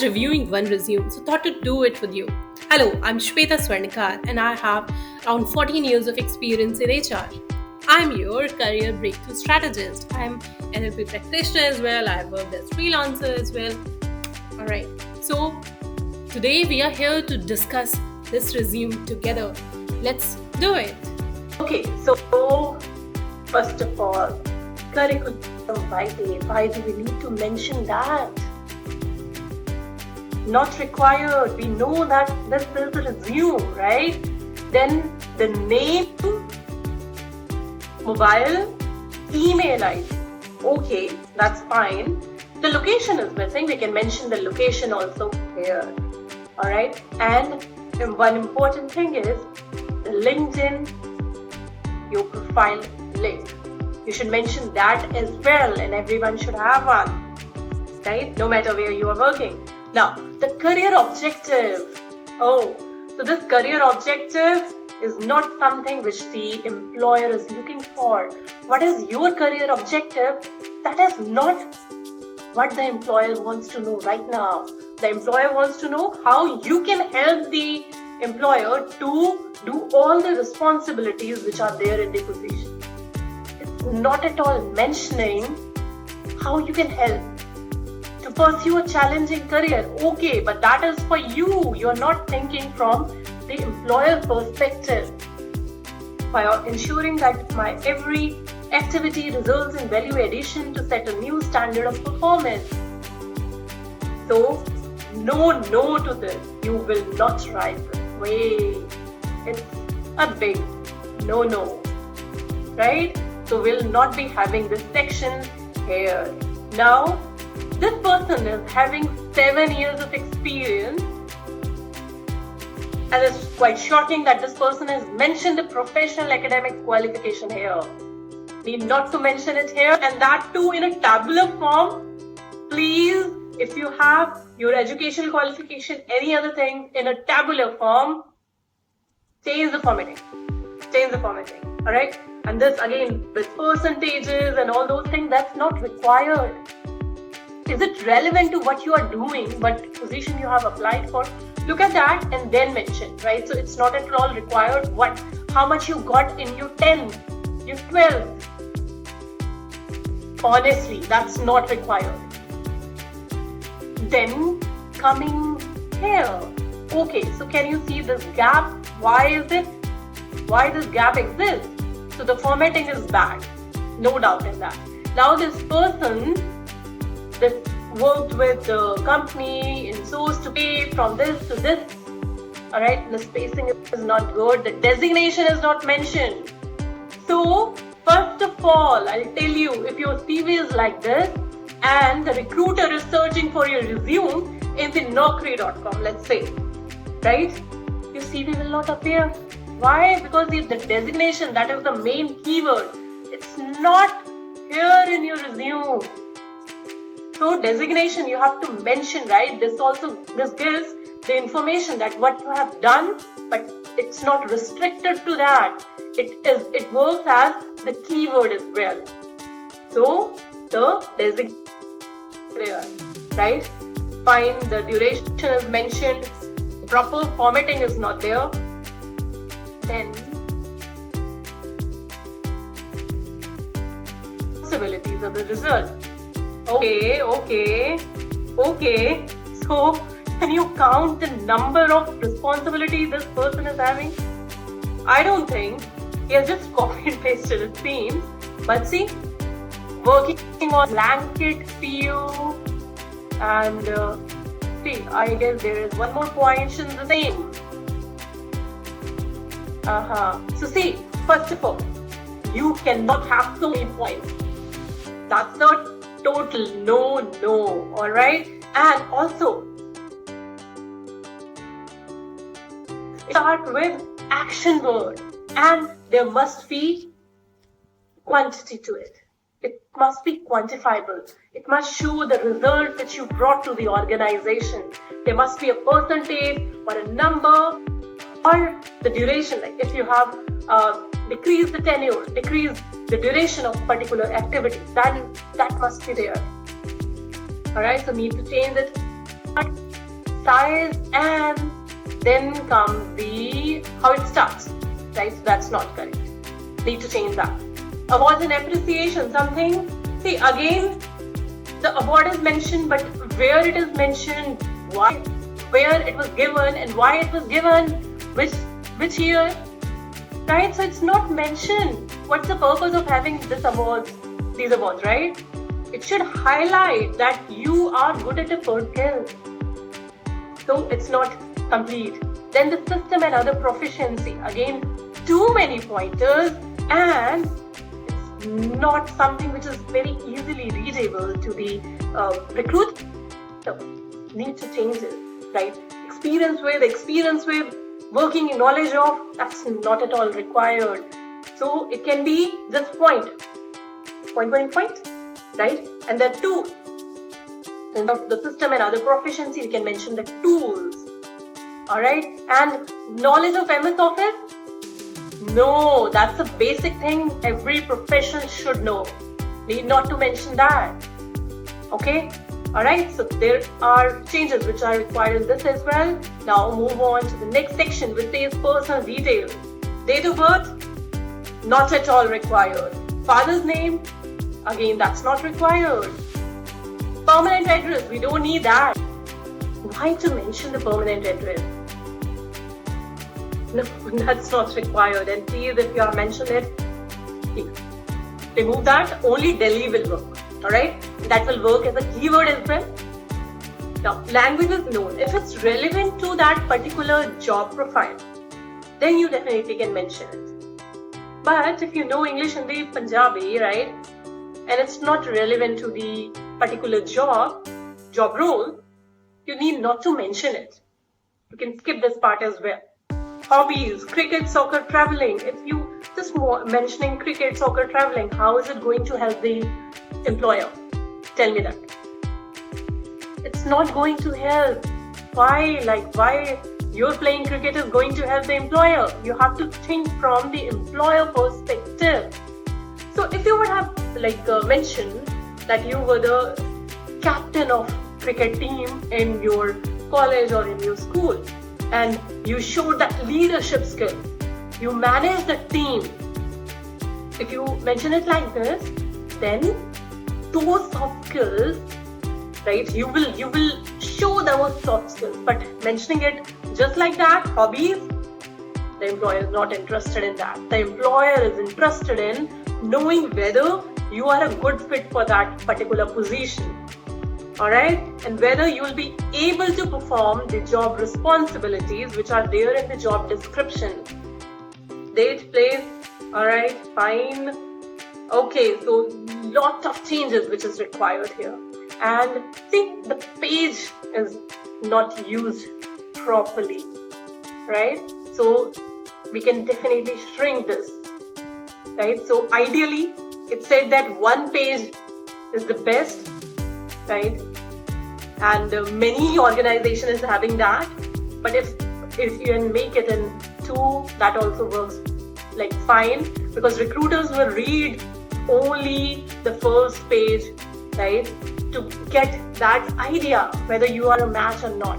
was reviewing one resume, so thought to do it with you. Hello, I'm Shweta Swarnkar and I have around 14 years of experience in HR. I'm your career breakthrough strategist. I'm an NLP practitioner as well. I've worked as freelancer as well. Alright, so today we are here to discuss this resume together. Let's do it. Okay, so first of all, curriculum vitae. Why do we need to mention that? Not required. We know that this is a resume, right? Then the name, mobile, email ID. Okay, that's fine. The location is missing. We can mention the location also here. Alright, and one important thing is the LinkedIn, your profile link. You should mention that as well, and everyone should have one, right? No matter where you are working. Now, the career objective. So this career objective is not something which the employer is looking for. What is your career objective? That is not what the employer wants to know right now. The employer wants to know how you can help the employer to do all the responsibilities which are there in the position. It's not at all mentioning how you can help to pursue a challenging career. Okay, but that is for you. You're not thinking from the employer perspective. By ensuring that my every activity results in value addition to set a new standard of performance. So, no to this. You will not write this way. It's a big no, right? So we'll not be having this section here. Now, this person is having 7 years of experience, and it's quite shocking that this person has mentioned the professional academic qualification here. Need not to mention it here, and that too in a tabular form. Please, if you have your educational qualification, any other thing in a tabular form, change the formatting. Alright? And this again with percentages and all those things, that's not required. Is it relevant to what you are doing, what position you have applied for? Look at that and then mention, right? So it's not at all required how much you got in your 10, your 12. Honestly, that's not required. Then coming here. Okay, so can you see this gap? Why this gap exists? So the formatting is bad, no doubt in that. Now this person that worked with the company in source to pay from this to this, alright, the spacing is not good, the designation is not mentioned. So first of all, I'll tell you, if your CV is like this and the recruiter is searching for your resume in the Naukri.com, let's say, right, your CV will not appear. Why? Because the designation, that is the main keyword, it's not here in your resume. So designation you have to mention, right? This gives the information that what you have done, but it's not restricted to that. It works as the keyword as well. So the designation, right? Fine, the duration is mentioned, proper formatting is not there. Then possibilities of the result. Okay. So can you count the number of responsibilities this person is having? I don't think. He has just copied and pasted, it seems. But see, working on blanket PO, and see, I guess there is one more point in the same. So see, first of all, you cannot have so many points. That's not total no, alright? And also, start with action word, and there must be quantity to it. It must be quantifiable. It must show the result that you brought to the organization. There must be a percentage or a number or the duration. Like if you have decreased the tenure, decrease the duration of particular activity, then that must be there. Alright, so need to change it. size, and then comes the how it starts, right? So that's not correct. Need to change that. Awards and appreciation, something. See, again, the award is mentioned, but where it is mentioned, why, where it was given, and why it was given, which year, right? So it's not mentioned. What's the purpose of having these awards, right? It should highlight that you are good at a skill. So it's not complete. Then the system and other proficiency. Again, too many pointers, and it's not something which is very easily readable to the recruit. So need to change it, right? Experience with, working knowledge of, that's not at all required. So it can be just point, right? And there are two. In the system and other proficiency, you can mention the tools. Alright, and knowledge of MS Office? No, that's a basic thing every profession should know. Need not to mention that. Okay, alright, so there are changes which are required in this as well. Now move on to the next section, which says personal details. Date of birth? Not at all required. Father's name? Again, that's not required. Permanent address? We don't need that. Why to mention the permanent address? No, that's not required. And please, if you have mentioned it, please remove that. Only Delhi will work. Alright? That will work as a keyword as well. Now, language is known. If it's relevant to that particular job profile, then you definitely can mention it. But if you know English, Hindi, Punjabi, right? And it's not relevant to the particular job role, you need not to mention it. You can skip this part as well. Hobbies, cricket, soccer, traveling. If you just mentioning cricket, soccer, traveling, how is it going to help the employer? Tell me that. It's not going to help. Why you're playing cricket is going to help the employer? You have to think from the employer perspective. So if you would have mentioned that you were the captain of cricket team in your college or in your school, and you showed that leadership skill, you managed the team. If you mention it like this, then those soft skills, right? You will show those soft skills. But mentioning it just like that, hobbies, the employer is not interested in that. The employer is interested in knowing whether you are a good fit for that particular position. Alright, and whether you will be able to perform the job responsibilities which are there in the job description. Date, place, alright, fine. Okay, so lot of changes which is required here. And see, the page is not used properly, right? So we can definitely shrink this, right? So ideally, it said that one page is the best, right? And many organizations is having that, but if you can make it in 2, that also works fine, because recruiters will read only the first page, right, to get that idea whether you are a match or not,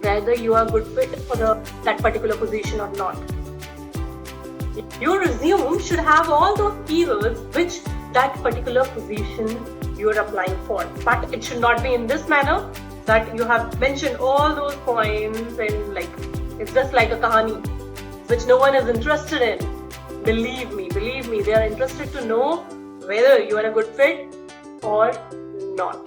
whether you are a good fit for that particular position or not. Your resume should have all those keywords which that particular position you are applying for, but it should not be in this manner that you have mentioned all those points and it's just like a kahani which no one is interested in. Believe me, they are interested to know whether you are a good fit or not.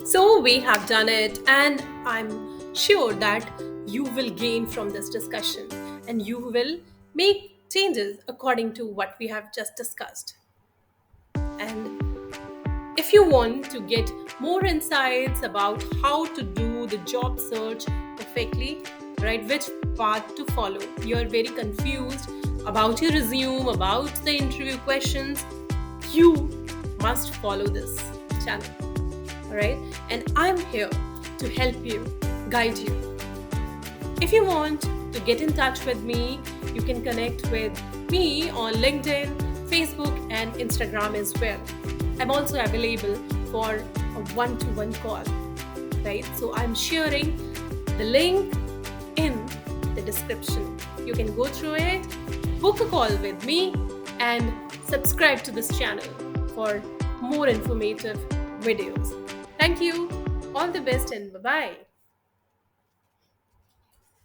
So we have done it, and I'm sure that you will gain from this discussion and you will make changes according to what we have just discussed. And if you want to get more insights about how to do the job search perfectly, right, which path to follow, you are very confused about your resume, about the interview questions, you must follow this channel, alright? And I'm here to help you, guide you. If you want to get in touch with me, you can connect with me on LinkedIn, Facebook, and Instagram as well. I'm also available for a one-to-one call. right? So I'm sharing the link in the description. You can go through it, book a call with me, and subscribe to this channel for more informative videos. Thank you. All the best and bye-bye.